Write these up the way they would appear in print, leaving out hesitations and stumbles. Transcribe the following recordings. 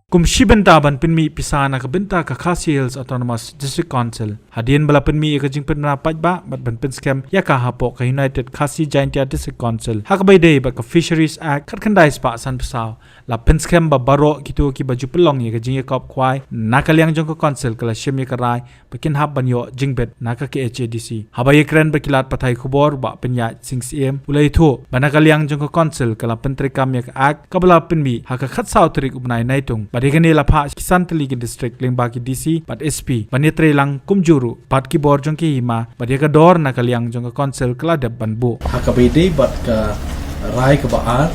Kumshi benta ban pinmi pisana ka benta ka Khasi Hills Autonomous District Council. Hadian bala pinmi ka jing pinna pajba bat ban pin scam ya ka hapo ka United Khasi Jaintia District Council. Hakabay day ba ka Fisheries Act kat kandai spa san pasaw. La pin scam ba baro kitu ki baju pelong ya ka jing ya kop kwai nakaliang jong ka council kala shim ya ka rai bakin hab ban yo jingbet naka ke HADC. Habay kren ba kilat patay kubor ba pinya sing CM ulay thu ba nakaliang jong ka council kala pentrikam ya ka act kabala pinmi haka khat saw trik ubnai naitung. Badikani lapha Kisantali ki district lingba ki DC pat SP banitre lang kumjuru pat ki bor jong ki hima badika dor na kaliang jong ka council kala deb banbu hakabede bat ka rai ka baar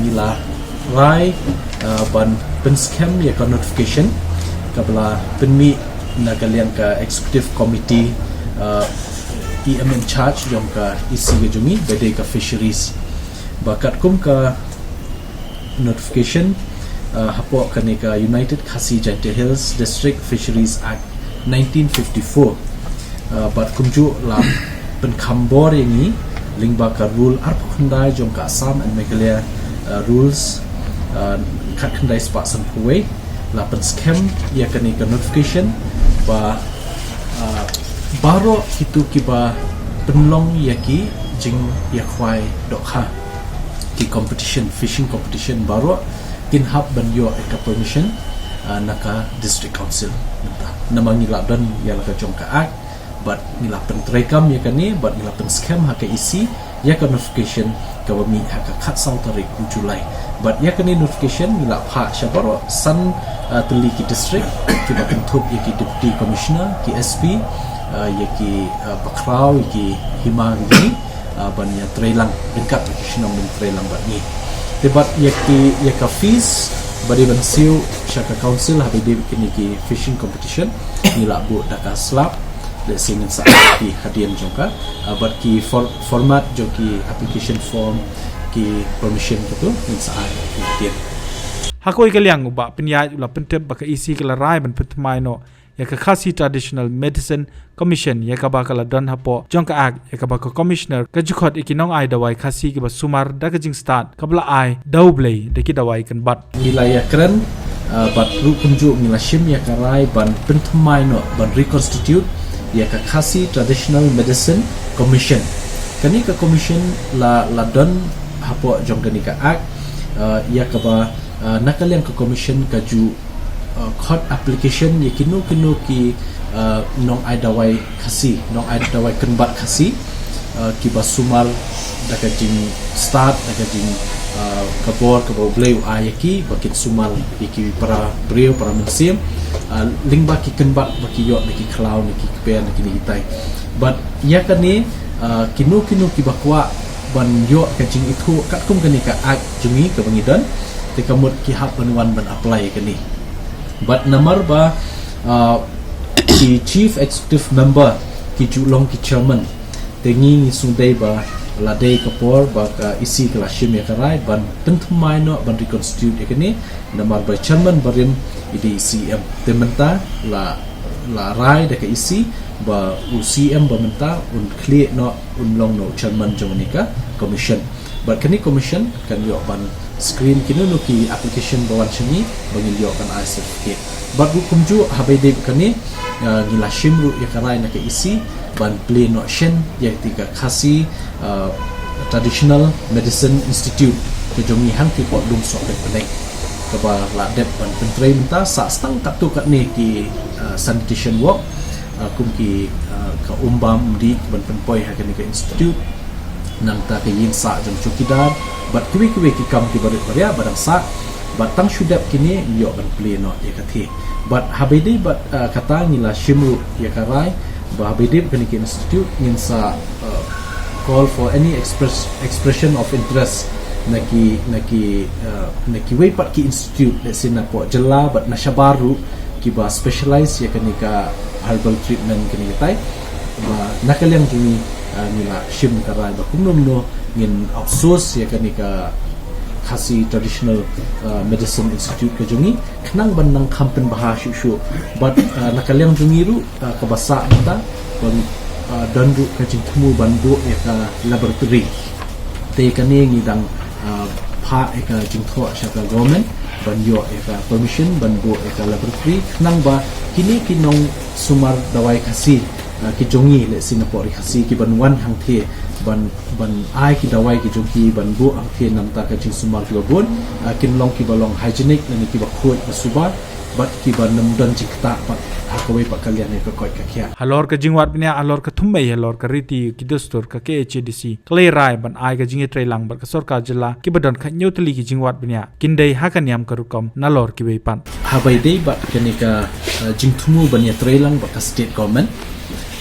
nila rai ban pen scam ya ka notification kabla penmi na kaliang ka executive committee EM in charge jong ka isi ke jungi bede ka fisheries bakat kum ka notification hapo kani ka United Khasi Jaintia Hills District Fisheries Act 1954 bat kumju la pen khambor yangi lingba ka rule arp khandai jom ka Assam and Meghalaya rules khat khandai spa san puwe la pen scam ya kani ka notification ba baro hitu ki ba penlong yaki jing ya khwai dokha ki competition fishing competition baro kin hab ban yo eka permission naka district council namang nila dan ya laka jong ka act but nila pen trekam ya kani but nila pen scam haka isi ya ka notification ka wami haka khat saw tarik Julai but ya kani notification nila pha shabaro san teli ki district ki ba pentup ya ki deputy commissioner ki SP ya ki bakrau ki hima ni ban ya trelang dekat ki shinam ben trelang bat ni debat yaka fees bari ban siu shaka council habide kini ki fishing competition nila bu daka slap de singin sa ki hadian jongka but ki format joki application form ki permission gitu in sa hadian hakoi kaliang uba pinyai ula pentep baka isi kala rai ban petmai no yaka Khasi Traditional Medicine Commission yaka bakala don hapo jongka ag yaka baka commissioner kajukot ikinong ai dawai khasi ki basumar dagajing start kabla ai dauble deki dawai kan bat wilayah keren bat ru kunju ngilashim yaka rai ban pentmai no ban reconstitute yaka Khasi Traditional Medicine Commission kani ka commission la don hapo jongka ni ka ag yaka ba nakaliang ka commission kaju court application ye kinu ki nong ai dawai khasi nong ai dawai kenbat khasi ki basumar daga jing start daga jing kabor bleu ayaki bakit sumal iki para brio para musim lingba ki kenbat baki yo ki klau ki pen ki itai but ya kani kinu ki bakwa ban yo ka jing itu kat kum kani ka ak jungi ka bangidan te kamut ki hap ban apply kani but namar ba ki chief executive member ki julong ki chairman tengi sundai ba ladai kapor ba ka isi kala shim ya karai ban pentumai no ban reconstitute ekani namar ba chairman barim idi CM tementa la rai da ka isi ba UCM ba menta un clear no un long no chairman jonika commission but kani commission kan yo ban screen kinu no ki application bawan chini bangil yo kan certificate but bu kumju habai de kani ngila shimru ya karai na ke isi ban play no shen ya tiga Khasi Traditional Medicine Institute ke jongi hang ki pot lum sok pelek ke ba la dep ban pentrei menta sa stang tak tu kat ni ki sanitation work kum ki ka umbam di ban penpoi ha ke institute nang ta ke yin sa jong chukidar but kiwi ki kam ki barit baria badang sa batang shudap kini yo ban play no ya kathi but habedi but kata ngila shimru ya karai ba habedi kani ki institute ngin sa call for any expression of interest naki way pat ki institute let's say na po jela but nashabaru ki ba specialize ya kani ka herbal treatment kani tai ba nakaliang jumi nila shim karai ba kumnom no ngin outsource ya kani ka Khasi Traditional Medicine Institute ke jungi kenang bandang kampen bahasyu syu but nakaliang jungi ru kabasa mata bang dandu ka jing temu bandu ya ka laboratory te kani ngidang pha eka jingtho syaka government ban yo eka permission ban bo eka laboratory nang ba kini kinong sumar dawai khasi ki jongi le Singapore khasi ki ban wan hang the ban ai ki dawai ki jongi ban bo ang the nam ta ka jing sumar ki bon kin long ki balong hygienic ne ki ba khoi ba suba bat ki ban nam dan jikta pa hakawai pa kalian eka koi ka khia halor ka jingwat bnia halor ka thummai halor ka riti ki dostor ka ke HDC klei rai ban ai ka jinge trailang ban ka sarkar jilla ki badon kha nyotli ki jingwat bnia kindai hakan yam ka rukom nalor ki beipan habai dei bat kenika jingthumu bania trailang ba ka state government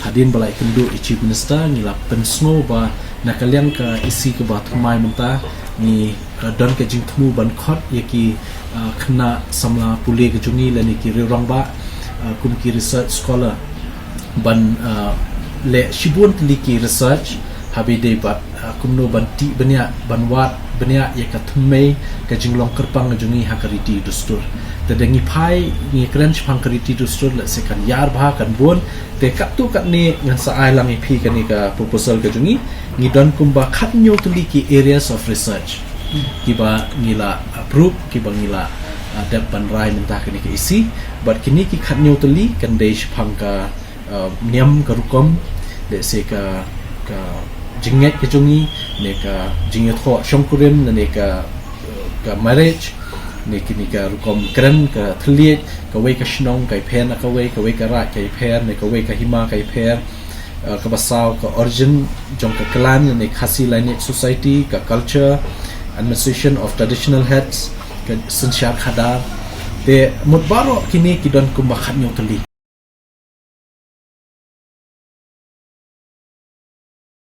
hadin balai kendu chief minister nila pensno ba nakalian ka isi ke ba thumai menta ni don ka jingthumu ban khot yaki khna samla pule ke jungi lani ki rirang ba kum ki research scholar ban le shibun tli research habi dei bat kumno ban ti bania banwat bania yaka thummei ka jinglong kerpang jungi hakariti dustur tedengi phai ni kren pangkariti dustur la sekan yar bha kan bon te kaptu kat ni ngan sa ai lang phi kan ni ka proposal ka jungi ni don kumba khat nyo tli ki areas of research kiba ngila approve kiba ngila dep ban rai menta kan ni ka isi but kini ki khat nyo tli kan dei pangka niam ka rukom de se ka jinget ke jungi ne ka jinget kho shongkurim ne ka marriage ne kini ka rukom kren ka thliet ka wei ka shnong kai phen ka wei ka ra kai phen ne ka wei ka hima kai phen ka basau ka origin jong ka clan ne khasi lineage society ka culture administration of traditional heads ka sunshar khada te mutbaro kini kidon kumba khat nyotli